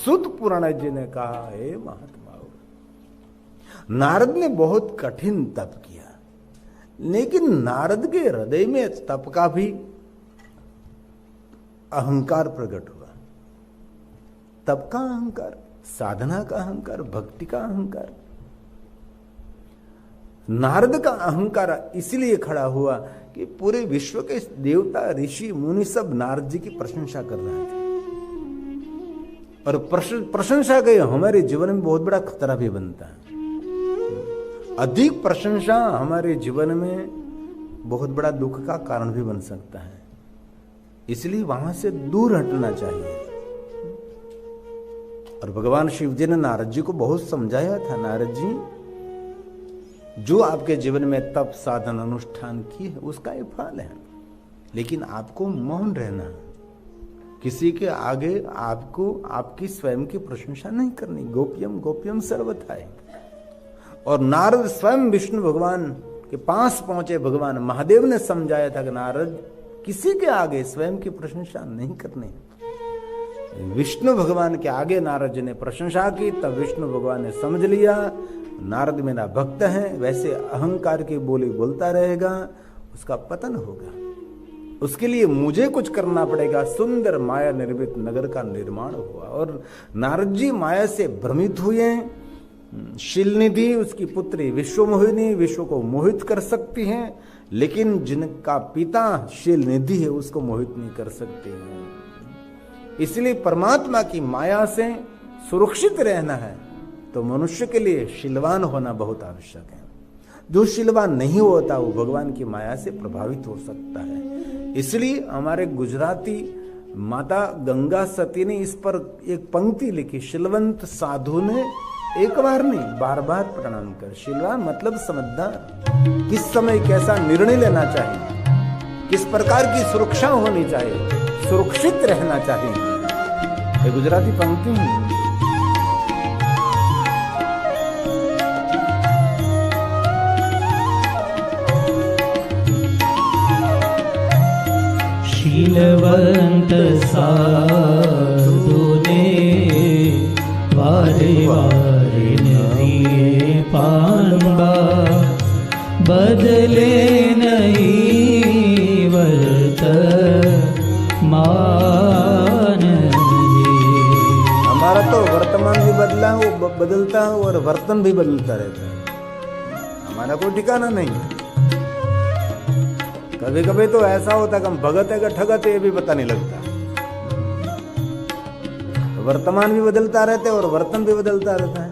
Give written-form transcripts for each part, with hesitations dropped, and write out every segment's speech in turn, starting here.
सुत पुराण जी ने कहा, हे महात्माओं, नारद ने बहुत कठिन तप किया, लेकिन नारद के हृदय में तप का भी अहंकार प्रकट हुआ। तप का अहंकार, साधना का अहंकार, भक्ति का अहंकार। नारद का अहंकार इसलिए खड़ा हुआ कि पूरे विश्व के देवता, ऋषि, मुनि सब नारद जी की प्रशंसा कर रहे थे, और प्रशंसा के हमारे जीवन में बहुत बड़ा खतरा भी बनता है। अधिक प्रशंसा हमारे जीवन में बहुत बड़ा दुख का कारण भी बन सकता है, इसलिए वहां से दूर हटना चाहिए। और भगवान शिव जी ने नारद जी को बहुत समझाया था, नारद जी, जो आपके जीवन में तप, साधन, अनुष्ठान की है उसका ये फल है, लेकिन आपको मौन रहना है। किसी के आगे आपको आपकी स्वयं की प्रशंसा नहीं करनी। गोप्यम गोप्यम सर्वथा। और नारद स्वयं विष्णु भगवान के पास पहुंचे, भगवान महादेव ने समझाया था कि नारद, किसी के आगे स्वयं की प्रशंसा नहीं करनी। विष्णु भगवान के आगे नारद जी ने प्रशंसा की, तब विष्णु भगवान ने समझ लिया नारद मेरा भक्त है, वैसे अहंकार की बोली बोलता रहेगा, उसका पतन होगा। उसके लिए मुझे कुछ करना पड़ेगा। सुंदर माया निर्मित नगर का निर्माण हुआ, और नारद जी माया से भ्रमित हुए। शीलनिधि उसकी पुत्री विश्वमोहिनी विश्व को मोहित कर सकती हैं, लेकिन जिनका पिता शीलनिधि है उसको मोहित नहीं कर सकते हैं। इसलिए परमात्मा की माया से सुरक्षित रहना है तो मनुष्य के लिए शीलवान होना बहुत आवश्यक है। जो शीलवान नहीं होता वो भगवान की माया से प्रभावित हो सकता है। इसलिए हमारे गुजराती माता गंगा सती ने इस पर एक पंक्ति लिखी, शीलवंत साधु ने एक बार नहीं बार बार प्रणाम कर। शीलवान मतलब समझदार, किस समय कैसा निर्णय लेना चाहिए, किस प्रकार की सुरक्षा होनी चाहिए, सुरक्षित रहना चाहिए। ये गुजराती पंक्ति है। शीलवंत साधु ने वारे वारे दिए पानबा, बदले नहीं वर्त मान। हमारा तो वर्तमान भी बदला, वो बदलता है, और वर्तन भी बदलता रहता है। हमारा कोई ठिकाना नहीं। कभी कभी तो ऐसा होता है कि हम भगत है कि ठगत है ये भी पता नहीं लगता। वर्तमान भी बदलता रहता है और वर्तन भी बदलता रहता है।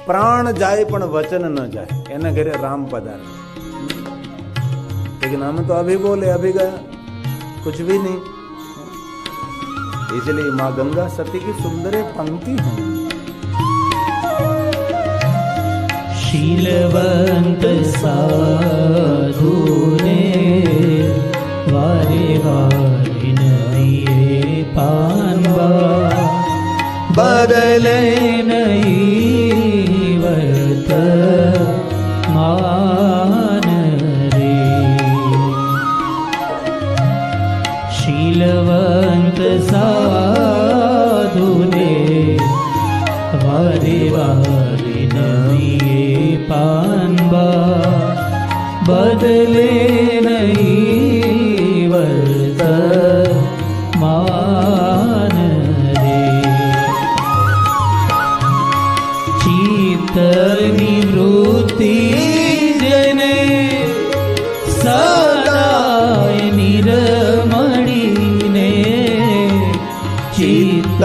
प्राण जाए पण वचन न जाए, कहना घरे राम पधारे, लेकिन हम तो अभी बोले अभी गया, कुछ भी नहीं। इसलिए माँ गंगा सती की सुंदर पंक्ति है। शीलवंत साधु ने वारे वारे दिए पानबा, बदले नहीं वर्त मान रे। शीलवंत साधु ने वारे वारे दिए पानबा, बदले नहीं वर्त मान रे। चित्त निवृत्ति जने सदा निर्मणि ने, चित्त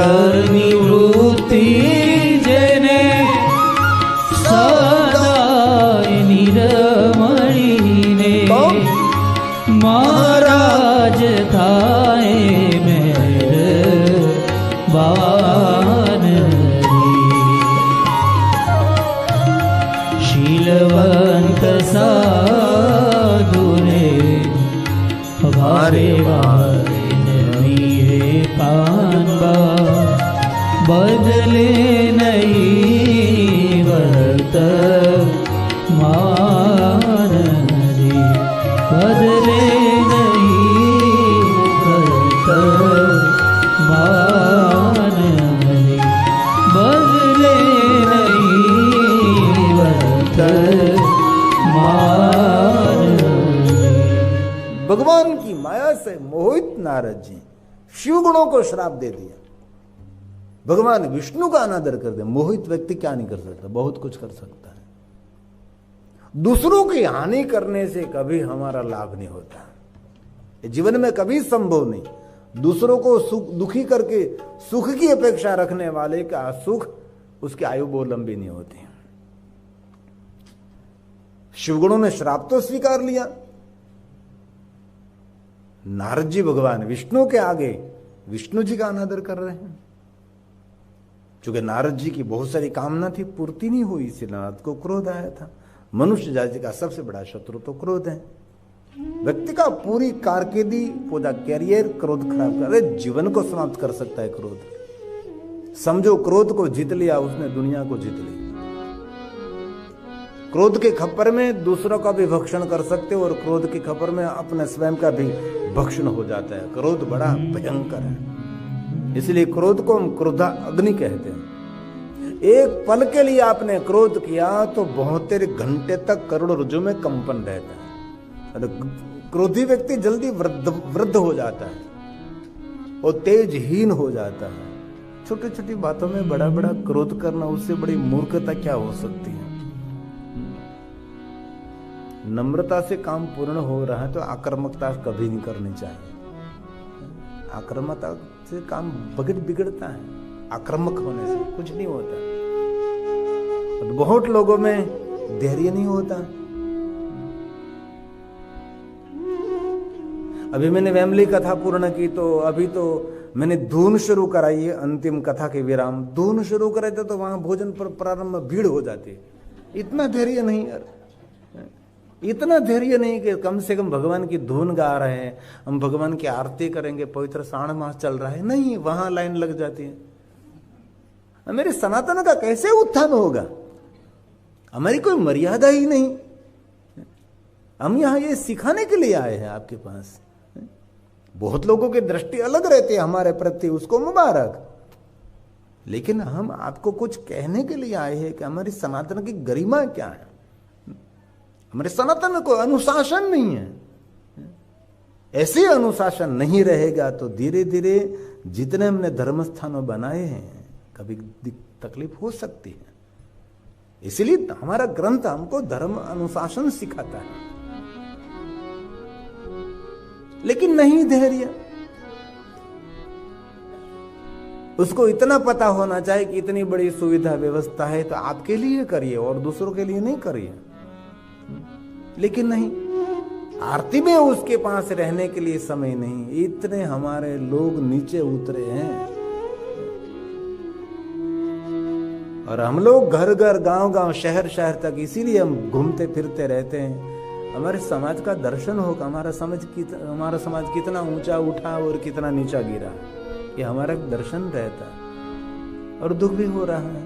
निवृत्ति जने सदा निर्मणि ने, महाराज थाए मेरे बान रे। शीलवंत साधु ने वारे वारे दिए पानबा, बदले नहीं वर्त मान रे। बदले नहीं वर्त मान रे। विष्णुओं को श्राप दे दिया, भगवान विष्णु का अनादर कर दिया। मोहित व्यक्ति क्या नहीं कर सकता, बहुत कुछ कर सकता है। दूसरों की हानि करने से कभी हमारा लाभ नहीं होता, जीवन में कभी संभव नहीं। दूसरों को सुख दुखी करके सुख की अपेक्षा रखने वाले का सुख, उसकी आयु बहुत लंबी नहीं होती। शिवगुणों ने श्राप तो स्वीकार लिया, नारद जी भगवान विष्णु के आगे विष्णु जी का अनादर कर रहे हैं। क्योंकि नारद जी की बहुत सारी कामना थी, पूर्ति नहीं हुई, इसलिए नारद को क्रोध आया था। मनुष्य जाति का सबसे बड़ा शत्रु तो क्रोध है। व्यक्ति का पूरी कारकिर्दी, पूरा कैरियर क्रोध खराब कर, अरे जीवन को समाप्त कर सकता है क्रोध। समझो क्रोध को जीत लिया उसने, दुनिया को जीत ली। क्रोध के खप्पर में दूसरों का भी भक्षण कर सकते हो, और क्रोध के खप्पर में अपने स्वयं का भी भक्षण हो जाता है। क्रोध बड़ा भयंकर है, इसलिए क्रोध को हम क्रोधा अग्नि कहते हैं। एक पल के लिए आपने क्रोध किया तो 72 घंटे तक करोड़रज्जु में कंपन रहता है। क्रोधी व्यक्ति जल्दी वृद्ध हो जाता है और तेजहीन हो जाता है। छोटी छोटी बातों में बड़ा बड़ा क्रोध करना, उससे बड़ी मूर्खता क्या हो सकती है। नम्रता से काम पूर्ण हो रहा है तो आक्रामकता कभी नहीं करनी चाहिए। आक्रामकता से काम बिगड़ता है, आक्रामक होने से कुछ नहीं होता। और बहुत लोगों में धैर्य नहीं होता। अभी मैंने वैमली कथा पूर्ण की तो अभी तो मैंने धून शुरू कराई है, अंतिम कथा के विराम। धून शुरू कराए तो वहां भोजन पर प्रारंभ में भीड़ हो जाती है। इतना धैर्य नहीं यार, इतना धैर्य नहीं कि कम से कम भगवान की धून गा रहे हैं, हम भगवान की आरती करेंगे, पवित्र श्रावण मास चल रहा है, नहीं, वहां लाइन लग जाती है। मेरे सनातन का कैसे उत्थान होगा? हमारी कोई मर्यादा ही नहीं। हम यहां ये सिखाने के लिए आए हैं आपके पास। बहुत लोगों की दृष्टि अलग रहती है हमारे प्रति, उसको मुबारक, लेकिन हम आपको कुछ कहने के लिए आए हैं कि हमारी सनातन की गरिमा क्या है। हमारे सनातन को अनुशासन नहीं है। ऐसे अनुशासन नहीं रहेगा तो धीरे धीरे जितने हमने धर्म स्थानों बनाए हैं कभी तकलीफ हो सकती है। इसलिए हमारा ग्रंथ हमको धर्म अनुशासन सिखाता है, लेकिन नहीं धैर्य। उसको इतना पता होना चाहिए कि इतनी बड़ी सुविधा व्यवस्था है तो आपके लिए करिए और दूसरों के लिए नहीं करिए। लेकिन नहीं, आरती में उसके पास रहने के लिए समय नहीं। इतने हमारे लोग नीचे उतरे हैं और हम लोग घर घर, गांव गांव, शहर शहर तक इसीलिए हम घूमते फिरते रहते हैं। हमारे समाज का दर्शन होगा, हमारा समाज कितना ऊंचा उठा और कितना नीचा गिरा, ये हमारा दर्शन रहता है। और दुख भी हो रहा है।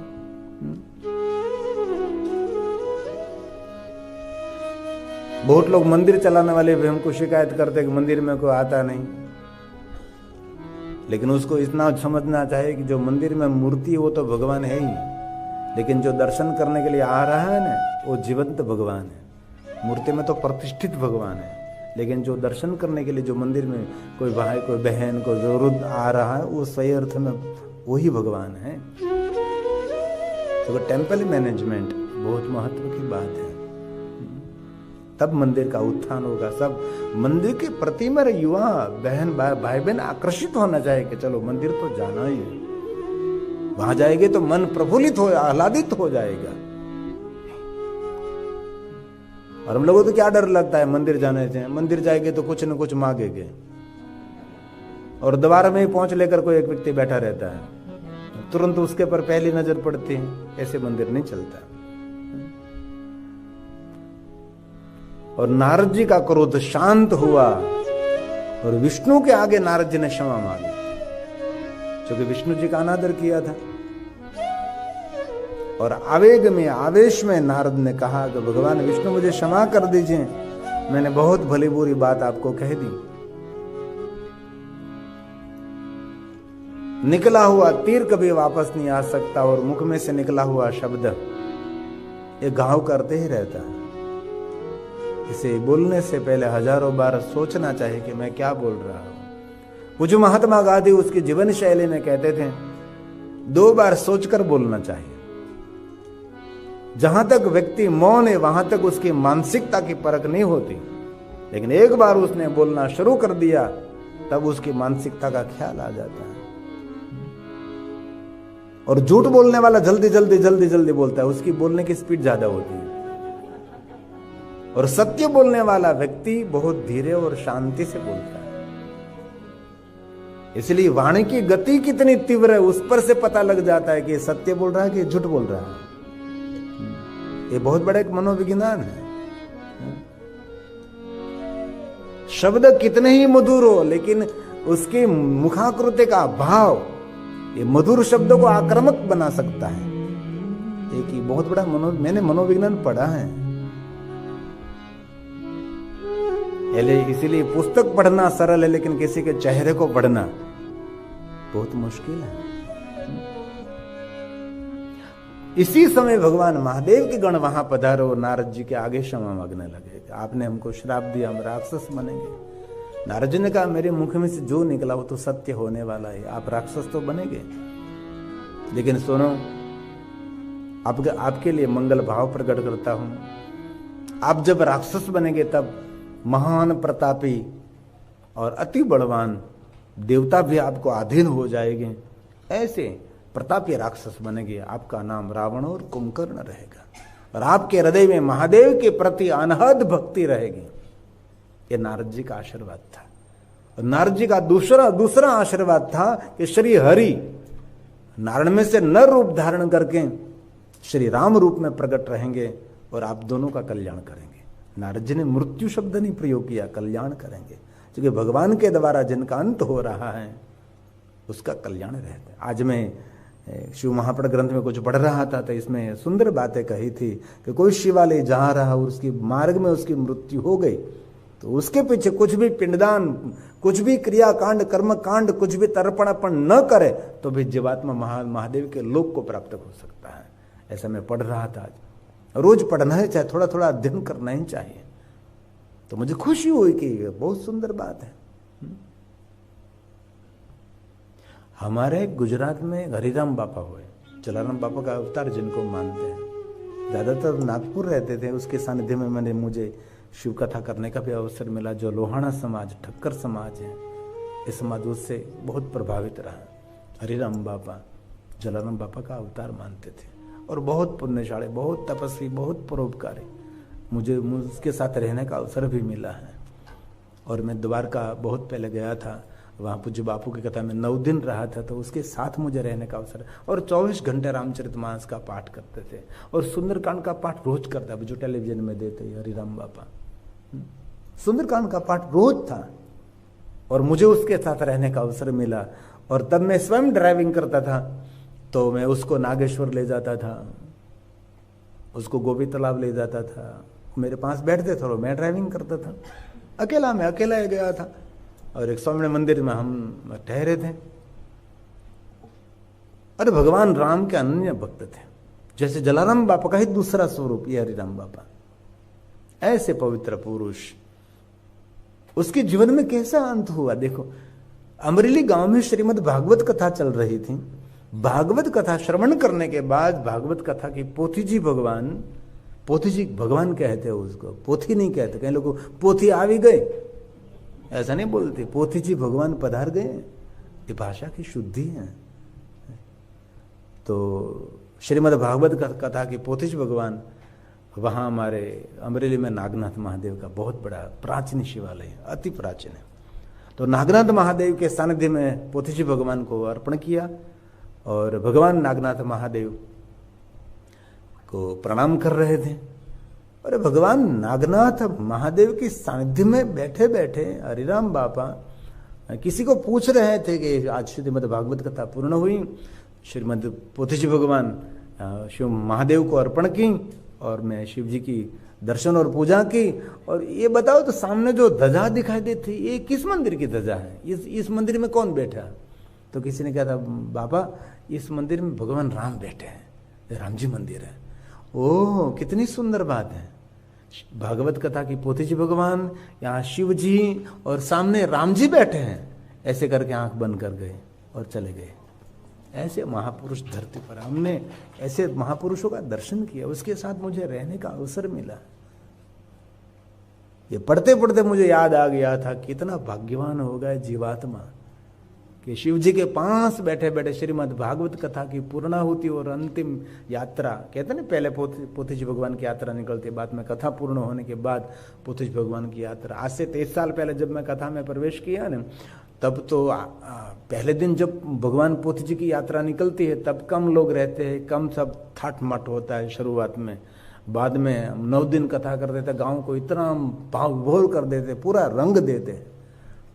बहुत लोग मंदिर चलाने वाले भी हमको शिकायत करते कि मंदिर में कोई आता नहीं, लेकिन उसको इतना समझना चाहिए कि जो मंदिर में मूर्ति है वो तो भगवान है ही, लेकिन जो दर्शन करने के लिए आ रहा है ना वो जीवंत भगवान है। मूर्ति में तो प्रतिष्ठित भगवान है, लेकिन जो दर्शन करने के लिए जो मंदिर में कोई भाई, कोई बहन, कोई वृद्ध आ रहा है, वो सही अर्थ में वही भगवान है। तो टेम्पल मैनेजमेंट बहुत महत्व की बात है। तब मंदिर का उत्थान होगा। सब मंदिर के प्रति मेरे युवा बहन, भाई बहन आकर्षित होना चाहिए कि चलो मंदिर तो जाना ही है। वहां जाएंगे तो मन प्रफुल्लित हो, आह्लादित हो जाएगा। और हम लोगों को तो क्या डर लगता है मंदिर जाने से? मंदिर जाएंगे तो कुछ न कुछ मांगेंगे और द्वार में ही पहुंच लेकर कोई एक व्यक्ति बैठा रहता है, तुरंत उसके पर पहली नजर पड़ती है। ऐसे मंदिर नहीं चलता। और नारद जी का क्रोध शांत हुआ और विष्णु के आगे नारद जी ने क्षमा मांगी, क्योंकि विष्णु जी का अनादर किया था। और आवेग में, आवेश में नारद ने कहा कि भगवान विष्णु मुझे क्षमा कर दीजिए, मैंने बहुत भली बुरी बात आपको कह दी। निकला हुआ तीर कभी वापस नहीं आ सकता और मुख में से निकला हुआ शब्द ये घाव करते ही रहता है। इसे बोलने से पहले हजारों बार सोचना चाहिए कि मैं क्या बोल रहा हूं। पूज्य महात्मा गांधी उसकी जीवन शैली में कहते थे 2 बार सोचकर बोलना चाहिए। जहां तक व्यक्ति मौन है वहां तक उसकी मानसिकता की परख नहीं होती, लेकिन एक बार उसने बोलना शुरू कर दिया तब उसकी मानसिकता का ख्याल आ जाता है। और झूठ बोलने वाला जल्दी जल्दी जल्दी जल्दी बोलता है, उसकी बोलने की स्पीड ज्यादा होती है। और सत्य बोलने वाला व्यक्ति बहुत धीरे और शांति से बोलता है। इसलिए वाणी की गति कितनी तीव्र है उस पर से पता लग जाता है कि सत्य बोल रहा है कि झूठ बोल रहा है। ये बहुत बड़ा एक मनोविज्ञान है। शब्द कितने ही मधुर हो, लेकिन उसकी मुखाकृति का भाव ये मधुर शब्दों को आक्रामक बना सकता है। एक ही बहुत बड़ा मैंने मनोविज्ञान पढ़ा है। इसीलिए पुस्तक पढ़ना सरल है, लेकिन किसी के चेहरे को पढ़ना बहुत मुश्किल है। इसी समय भगवान महादेव के गण वहां पधारे और नारद जी के आगे क्षमा मांगने लगे। आपने हमको श्राप दिया, हम राक्षस बनेंगे। नारद जी ने कहा मेरे मुख में से जो निकला वो तो सत्य होने वाला है, आप राक्षस तो बनेंगे, लेकिन सुनो आपके लिए मंगल भाव प्रकट करता हूं। आप जब राक्षस बनेंगे तब महान प्रतापी और अति बलवान देवता भी आपको अधीन हो जाएंगे। ऐसे प्रतापी राक्षस बनेंगे, आपका नाम रावण और कुंभकर्ण रहेगा और आपके हृदय में महादेव के प्रति अनहद भक्ति रहेगी। ये नारद जी का आशीर्वाद था। और नारद जी का दूसरा आशीर्वाद था कि श्री हरि नारायण में से नर रूप धारण करके श्री राम रूप में प्रकट रहेंगे और आप दोनों का कल्याण करेंगे। नारद जी ने मृत्यु शब्द नहीं प्रयोग किया, कल्याण करेंगे, क्योंकि भगवान के द्वारा जिनका अंत हो रहा है उसका कल्याण रहता है। आज मैं शिव महापुराण ग्रंथ में कुछ पढ़ रहा था तो इसमें सुंदर बातें कही थी कि कोई शिवालय जा रहा और उसकी मार्ग में उसकी मृत्यु हो गई तो उसके पीछे कुछ भी पिंडदान, कुछ भी क्रियाकांड, कर्मकांड, कुछ भी तर्पणापण न करे तो भी जीवात्मा महादेव के लोक को प्राप्त हो सकता है। ऐसा मैं पढ़ रहा था आज। रोज पढ़ना है, चाहे थोड़ा थोड़ा अध्ययन करना ही चाहिए। तो मुझे खुशी हुई कि बहुत सुंदर बात है। हमारे गुजरात में हरिराम बापा हुए, जलाराम बापा का अवतार जिनको मानते हैं, ज्यादातर नागपुर रहते थे। उसके सानिध्य में मुझे शिव कथा करने का भी अवसर मिला। जो लोहाना समाज, ठक्कर समाज है, इस समाज उससे बहुत प्रभावित रहा। हरिराम बापा जलाराम बापा का अवतार मानते थे और बहुत पुण्यशाली, बहुत तपस्वी, बहुत परोपकारी। मुझे उसके साथ रहने का अवसर भी मिला है। और मैं द्वारका बहुत पहले गया था, वहाँ पूज्य बापू की कथा में 9 दिन रहा था, तो उसके साथ मुझे रहने का अवसर। और 24 घंटे रामचरितमानस का पाठ करते थे और सुंदरकांड का पाठ रोज करता, जो टेलीविजन में देते हरिराम बापा। सुंदरकांड का पाठ रोज था और मुझे उसके साथ रहने का अवसर मिला। और तब मैं स्वयं ड्राइविंग करता था, तो मैं उसको नागेश्वर ले जाता था, उसको गोपी तालाब ले जाता था, मेरे पास बैठते थे और मैं ड्राइविंग करता था। मैं अकेला ही गया था और एक स्वामी मंदिर में हम ठहरे थे। अरे भगवान राम के अनन्य भक्त थे, जैसे जलाराम बापा का ही दूसरा स्वरूप ये हरिराम बापा। ऐसे पवित्र पुरुष, उसके जीवन में कैसा अंत हुआ देखो। अमरेली गांव में श्रीमद् भागवत कथा चल रही थी। भागवत कथा श्रवण करने के बाद भागवत कथा की पोथी जी भगवान कहते हैं उसको, पोथी नहीं कहते। कई लोग पोथी आ भी गए, ऐसा नहीं बोलते, पोथी जी भगवान पधार गए। ये भाषा की शुद्धि है। तो श्रीमद् भागवत कथा की पोथी जी भगवान, वहां हमारे अमरेली में नागनाथ महादेव का बहुत बड़ा प्राचीन शिवालय है, अति प्राचीन है। तो नागनाथ महादेव के सानिध्य में पोथी जी भगवान को अर्पण किया और भगवान नागनाथ महादेव को प्रणाम कर रहे थे। अरे भगवान नागनाथ महादेव के सानिध्य में बैठे बैठे हरिराम बापा किसी को पूछ रहे थे कि आज श्रीमद् भागवत कथा पूर्ण हुई। श्रीमद् पोथी जी भगवान शिव महादेव को अर्पण की और मैं शिव जी की दर्शन और पूजा की। और ये बताओ तो सामने जो ध्वजा दिखाई देती, ये किस मंदिर की ध्वजा है? इस मंदिर में कौन बैठा? तो किसी ने कहा था बाबा इस मंदिर में भगवान राम बैठे हैं, राम जी मंदिर है। ओह कितनी सुंदर बात है। भागवत कथा की पोथी जी भगवान, यहाँ शिव जी और सामने राम जी बैठे हैं। ऐसे करके आंख बंद कर गए और चले गए। ऐसे महापुरुष धरती पर, हमने ऐसे महापुरुषों का दर्शन किया, उसके साथ मुझे रहने का अवसर मिला। ये पढ़ते पढ़ते मुझे याद आ गया था कितना भाग्यवान हो गया जीवात्मा कि शिव जी के पास बैठे बैठे श्रीमद् भागवत कथा की पूर्णाहुति और अंतिम यात्रा, कहते ना पहले पोथीजी भगवान की यात्रा निकलती, बाद में कथा पूर्ण होने के बाद पोथीजी भगवान की यात्रा। आज से 23 साल पहले जब मैं कथा में प्रवेश किया ना, तब तो पहले दिन जब भगवान पोथीजी की यात्रा निकलती है तब कम लोग रहते हैं, कम सब ठाट माट होता है शुरुआत में। बाद में 9 दिन कथा कर देते, गांव को इतना भाव विभोर कर देते, पूरा रंग देते।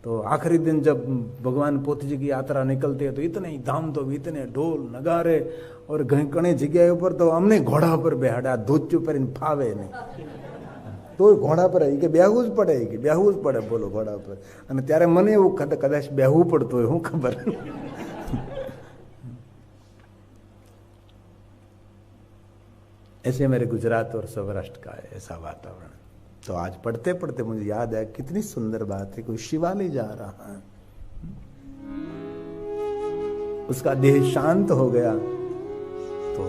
तो आखिरी दिन जब भगवान पोथीजी की यात्रा निकलती है तो इतने ही धाम, तो इतने ढोल नगारे और घणी जगह पर तो हमने घोड़ा पर बेहाड़ा, धोती पर इन फावे नहीं तो घोड़ा पर કે બેહવું જ પડે, કે બેહવું જ પડે બોલો ઘોડા પર। અને ત્યારે મને એવું કદાચ બેહવું પડતું હોય, હું ખબર। ऐसे मेरे गुजरात और सौराष्ट्र का है ऐसा वातावरण। तो आज पढ़ते पढ़ते मुझे याद आया कितनी सुंदर बात है, कोई शिवालय जा रहा है, उसका देह शांत हो गया तो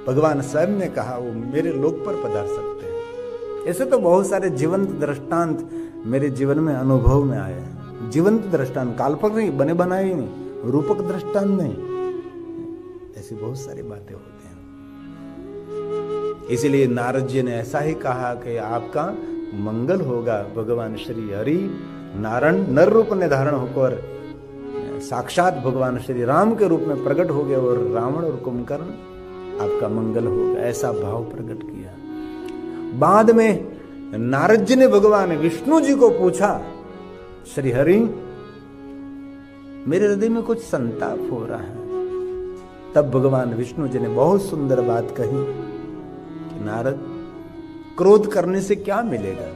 भगवान स्वयं ने कहा वो मेरे लोक पर पधार सकते हैं। ऐसे तो बहुत सारे जीवंत दृष्टांत मेरे जीवन में अनुभव में आए हैं। जीवंत दृष्टांत, काल्पनिक नहीं, बने बनाए नहीं, रूपक दृष्टांत नहीं, ऐसी बहुत सारी बातें होती हैं। इसलिए नारद जी ने ऐसा ही कहा कि आपका मंगल होगा। भगवान श्री हरि नारायण नर रूप ने धारण होकर साक्षात भगवान श्री राम के रूप में प्रकट हो गए और रावण और कुंभकर्ण आपका मंगल होगा, ऐसा भाव प्रकट किया। बाद में नारद जी ने भगवान विष्णु जी को पूछा, श्री हरि मेरे हृदय में कुछ संताप हो रहा है। तब भगवान विष्णु जी ने बहुत सुंदर बात कही कि नारद क्रोध करने से क्या मिलेगा,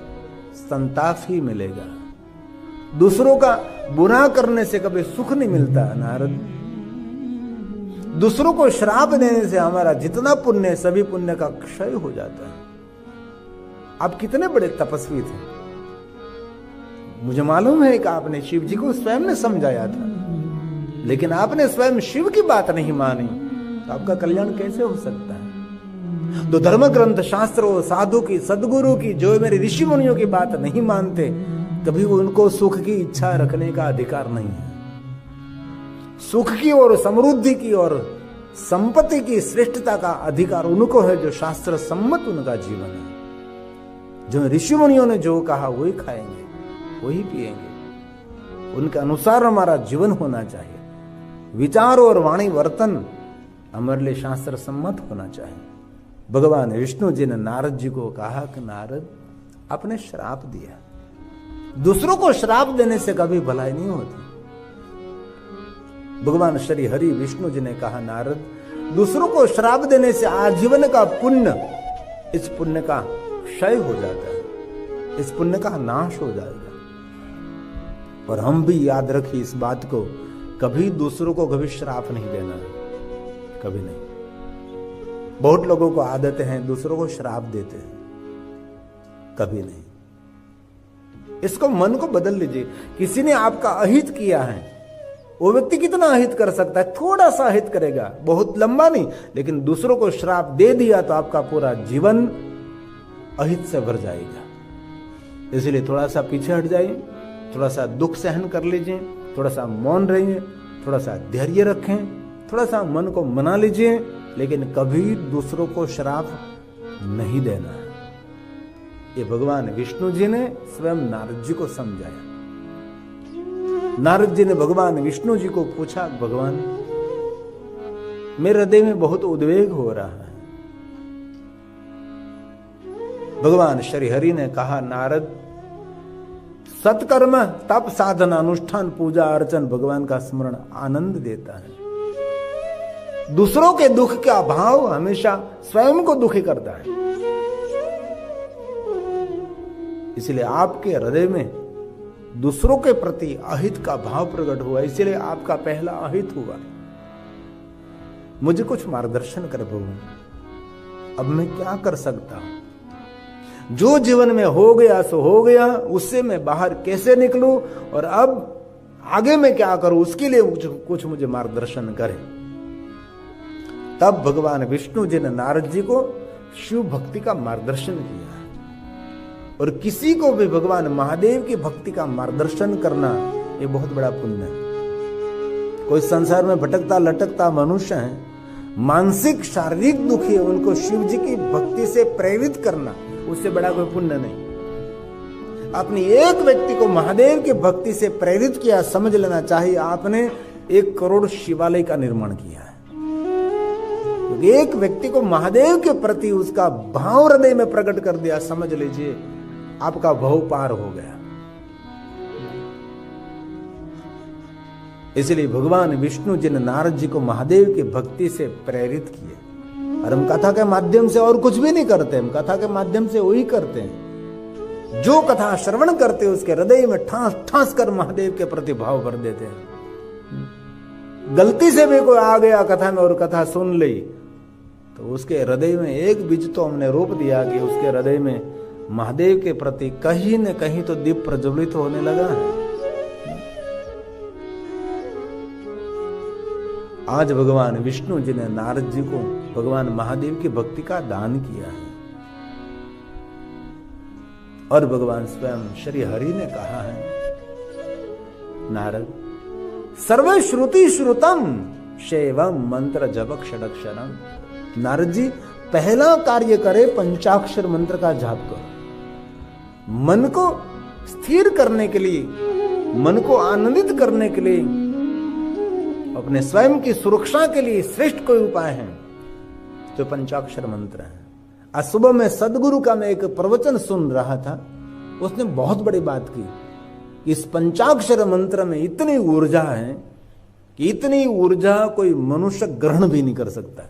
संताप ही मिलेगा। दूसरों का बुरा करने से कभी सुख नहीं मिलता नारद। दूसरों को श्राप देने से हमारा जितना पुण्य है सभी पुण्य का क्षय हो जाता है। आप कितने बड़े तपस्वी थे, मुझे मालूम है कि आपने शिव जी को स्वयं ने समझाया था, लेकिन आपने स्वयं शिव की बात नहीं मानी, तो आपका कल्याण कैसे हो सकता है। तो धर्म ग्रंथ शास्त्रों साधु की सदगुरु की जो मेरे ऋषि मुनियों की बात नहीं मानते, कभी उनको सुख की इच्छा रखने का अधिकार नहीं है। सुख की और समृद्धि की और संपत्ति की श्रेष्ठता का अधिकार उनको है जो शास्त्र सम्मत उनका जीवन है। जो ऋषि मुनियों ने जो कहा वही खाएंगे, वही पिएंगे, उनके अनुसार हमारा जीवन होना चाहिए। विचार और वाणी वर्तन हमारे लिए शास्त्र सम्मत होना चाहिए। भगवान विष्णु जी ने नारद जी को कहा कि नारद आपने श्राप दिया, दूसरों को श्राप देने से कभी भलाई नहीं होती। भगवान श्री हरि विष्णु जी ने कहा नारद दूसरों को श्राप देने से आजीवन का पुण्य, इस पुण्य का क्षय हो जाता है, इस पुण्य का नाश हो जाएगा। और हम भी याद रखिए इस बात को, कभी दूसरों को कभी श्राप नहीं देना, कभी नहीं। बहुत लोगों को आदत है दूसरों को श्राप देते हैं, कभी नहीं। इसको मन को बदल लीजिए। किसी ने आपका अहित किया है, वो व्यक्ति कितना अहित कर सकता है, थोड़ा सा अहित करेगा, बहुत लंबा नहीं, लेकिन दूसरों को श्राप दे दिया तो आपका पूरा जीवन अहित से भर जाएगा। इसलिए थोड़ा सा पीछे हट जाइए, थोड़ा सा दुख सहन कर लीजिए, थोड़ा सा मौन रहिए, थोड़ा सा धैर्य रखें, थोड़ा सा मन को मना लीजिए, लेकिन कभी दूसरों को श्राप नहीं देना है। ये भगवान विष्णु जी ने स्वयं नारद जी को समझाया। नारद जी ने भगवान विष्णु जी को पूछा, भगवान मेरे हृदय में बहुत उद्वेग हो रहा है। भगवान श्री हरि ने कहा नारद सत्कर्म तप साधना अनुष्ठान पूजा अर्चन भगवान का स्मरण आनंद देता है। दूसरों के दुख का भाव हमेशा स्वयं को दुखी करता है। इसलिए आपके हृदय में दूसरों के प्रति अहित का भाव प्रकट हुआ, इसलिए आपका पहला अहित हुआ। मुझे कुछ मार्गदर्शन कर प्रभु, अब मैं क्या कर सकता हूं? जो जीवन में हो गया सो हो गया, उससे मैं बाहर कैसे निकलूं? और अब आगे मैं क्या करूं उसके लिए कुछ मुझे मार्गदर्शन करें। तब भगवान विष्णु जी ने नारद जी को शिव भक्ति का मार्गदर्शन किया। और किसी को भी भगवान महादेव की भक्ति का मार्गदर्शन करना ये बहुत बड़ा पुण्य है। कोई संसार में भटकता लटकता मनुष्य है, मानसिक शारीरिक दुखी है, उनको शिव जी की भक्ति से प्रेरित करना उससे बड़ा कोई पुण्य नहीं। आपने एक व्यक्ति को महादेव की भक्ति से प्रेरित किया, समझ लेना चाहिए आपने 1 करोड़ शिवालय का निर्माण किया है। क्योंकि एक व्यक्ति को महादेव के प्रति उसका भाव हृदय में प्रकट कर दिया, समझ लीजिए आपका भव पार हो गया। इसलिए भगवान विष्णु जी ने नारद जी को महादेव की भक्ति से प्रेरित किए। और हम कथा के माध्यम से और कुछ भी नहीं करते, हम कथा के माध्यम से वही करते हैं। जो कथा श्रवण करते हैं उसके हृदय में ठास ठास कर महादेव के प्रति भाव भर देते हैं। गलती से भी कोई आ गया कथा में और कथा सुन ली तो उसके हृदय में एक बीज तो हमने रोप दिया कि उसके हृदय में महादेव के प्रति कहीं न कहीं तो दीप प्रज्वलित होने लगा है। आज भगवान विष्णु जी ने नारद जी को भगवान महादेव की भक्ति का दान किया है। और भगवान स्वयं श्री हरि ने कहा है, नारद सर्व श्रुति श्रुतम शैवम मंत्र जपक षडक्षरम। नारद जी पहला कार्य करे पंचाक्षर मंत्र का जाप करो। मन को स्थिर करने के लिए, मन को आनंदित करने के लिए, अपने स्वयं की सुरक्षा के लिए श्रेष्ठ कोई उपाय है तो पंचाक्षर मंत्र है। आज सुबह में सदगुरु का मैं एक प्रवचन सुन रहा था, उसने बहुत बड़ी बात की। इस पंचाक्षर मंत्र में इतनी ऊर्जा है कि इतनी ऊर्जा कोई मनुष्य ग्रहण भी नहीं कर सकता।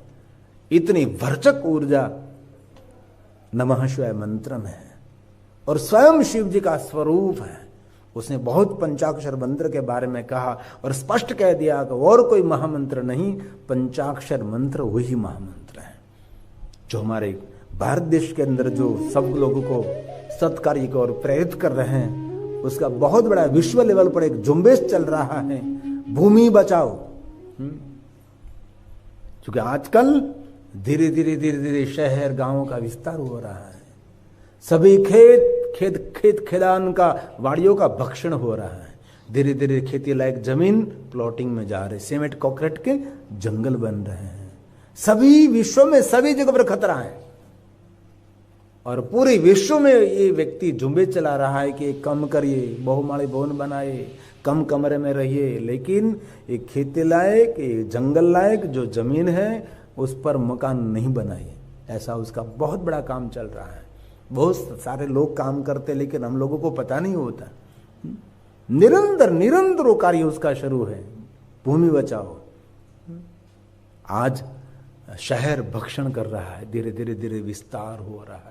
इतनी भरचक ऊर्जा नमः शिवाय मंत्र में है और स्वयं शिव जी का स्वरूप है। उसने बहुत पंचाक्षर मंत्र के बारे में कहा और स्पष्ट कह दिया कि और कोई महामंत्र नहीं, पंचाक्षर मंत्र वही महामंत्र है जो हमारे भारत देश के अंदर जो सब लोगों को सत्कार्य की ओर प्रेरित कर रहे हैं। उसका बहुत बड़ा विश्व लेवल पर एक झुंबेश चल रहा है, भूमि बचाओ। क्योंकि आजकल धीरे धीरे धीरे धीरे शहर गांवों का विस्तार हो रहा है। सभी खेत खलिहान का वाड़ियों का भक्षण हो रहा है। धीरे धीरे खेती लायक जमीन प्लॉटिंग में जा रहे, सीमेंट कंक्रीट के जंगल बन रहे हैं। सभी विश्व में सभी जगह पर खतरा है और पूरे विश्व में ये व्यक्ति झुंबे चला रहा है कि कम करिए, बहुमाड़ी भवन बनाए, कम कमरे में रहिए, लेकिन ये खेती लायक, ये जंगल लायक जो जमीन है उस पर मकान नहीं बनाइए। ऐसा उसका बहुत बड़ा काम चल रहा है। बहुत सारे लोग काम करते लेकिन हम लोगों को पता नहीं होता। निरंतर कार्य उसका शुरू है, भूमि बचाओ। आज शहर भक्षण कर रहा है, धीरे धीरे धीरे विस्तार हो रहा है।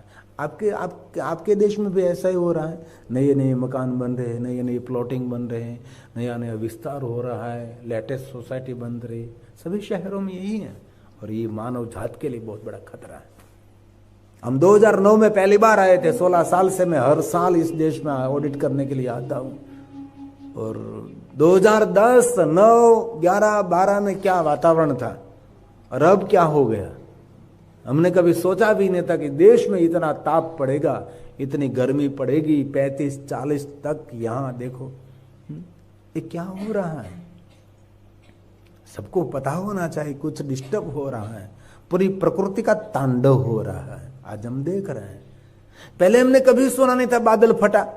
आपके देश में भी ऐसा ही हो रहा है। नए नए मकान बन रहे हैं, नए नए प्लॉटिंग बन रहे हैं, नया नया विस्तार हो रहा है, लेटेस्ट सोसाइटी बन रही। सभी शहरों में यही है और ये मानव जात के लिए बहुत बड़ा खतरा है। हम 2009 में पहली बार आए थे। 16 साल से मैं हर साल इस देश में ऑडिट करने के लिए आता हूँ। और 2010, 9, 11, 12 में क्या वातावरण था और अब क्या हो गया। हमने कभी सोचा भी नहीं था कि देश में इतना ताप पड़ेगा, इतनी गर्मी पड़ेगी, 35-40 तक। यहाँ देखो ये क्या हो रहा है। सबको पता होना चाहिए कुछ डिस्टर्ब हो रहा है, पूरी प्रकृति का तांडव हो रहा है। आज हम देख रहे हैं। पहले हमने कभी सुना नहीं था बादल फटा,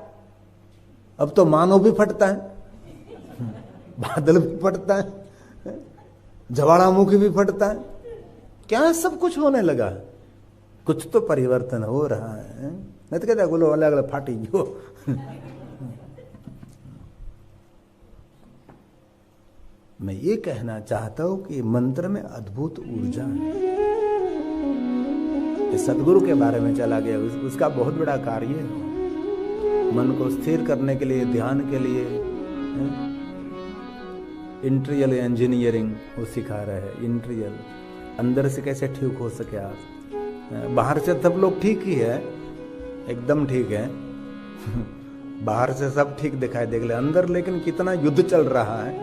अब तो मानव भी फटता है, बादल भी फटता है, ज्वालामुखी भी फटता है। क्या सब कुछ होने लगा, कुछ तो परिवर्तन हो रहा है। नहीं तो कहते बोलो अलग अलग फाटी जो। मैं ये कहना चाहता हूं कि मंत्र में अद्भुत ऊर्जा है। सदगुरु के बारे में चला गया, उसका बहुत बड़ा कार्य है। मन को स्थिर करने के लिए, ध्यान के लिए इंटीरियर इंजीनियरिंग वो सिखा रहे हैं। इंटीरियर अंदर से कैसे ठीक हो सके आप। बाहर से सब लोग ठीक ही है, एकदम ठीक है, बाहर से सब ठीक दिखाई दे, अंदर लेकिन कितना युद्ध चल रहा है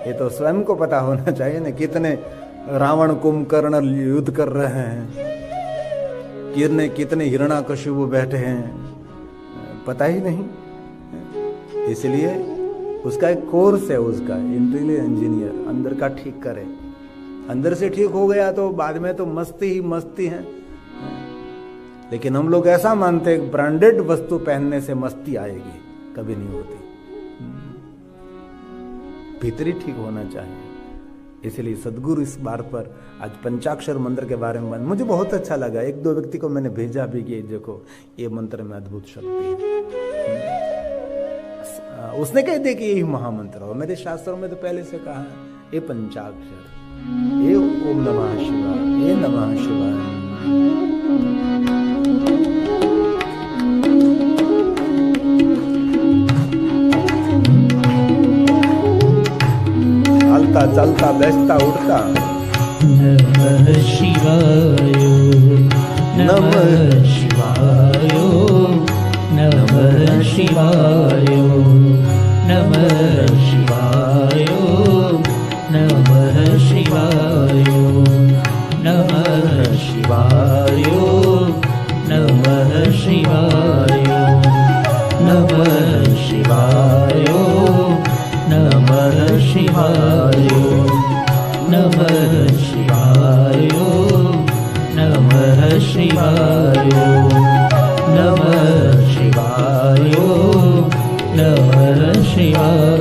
ये तो स्वयं को पता होना चाहिए ना। कितने रावण कुंभकर्ण युद्ध कर रहे हैं, कितने हिरण्याकशिपु बैठे हैं, पता ही नहीं। इसलिए उसका एक कोर्स है, उसका इंटीरियर इंजीनियर अंदर का ठीक करे। अंदर से ठीक हो गया तो बाद में तो मस्ती ही मस्ती है। लेकिन हम लोग ऐसा मानते हैं ब्रांडेड वस्तु पहनने से मस्ती आएगी, कभी नहीं होती। भीतरी ठीक होना चाहिए। इसलिए सदगुरु इस बार पर आज पंचाक्षर मंत्र के बारे में मुझे बहुत अच्छा लगा। एक दो व्यक्ति को मैंने भेजा भी कि देखो ये मंत्र में अद्भुत शक्ति है। उसने कह दिया कि यही महामंत्र हो। मेरे शास्त्रों में तो पहले से कहा है ये पंचाक्षर, ये ओम नमः शिवाय, ये नमः शिवाय। चलता चलता बैठता उठता नमः शिवाय, नमः शिवाय, नमः शिवाय, नमः शिवाय, नमः शिवाय, नमः शिवाय, नमः शिवाय, नमः शिवाय, नमः शिवाय, नमः शिवाय, नमः शिवाय, नमः शिवाय, नमः शिवाय।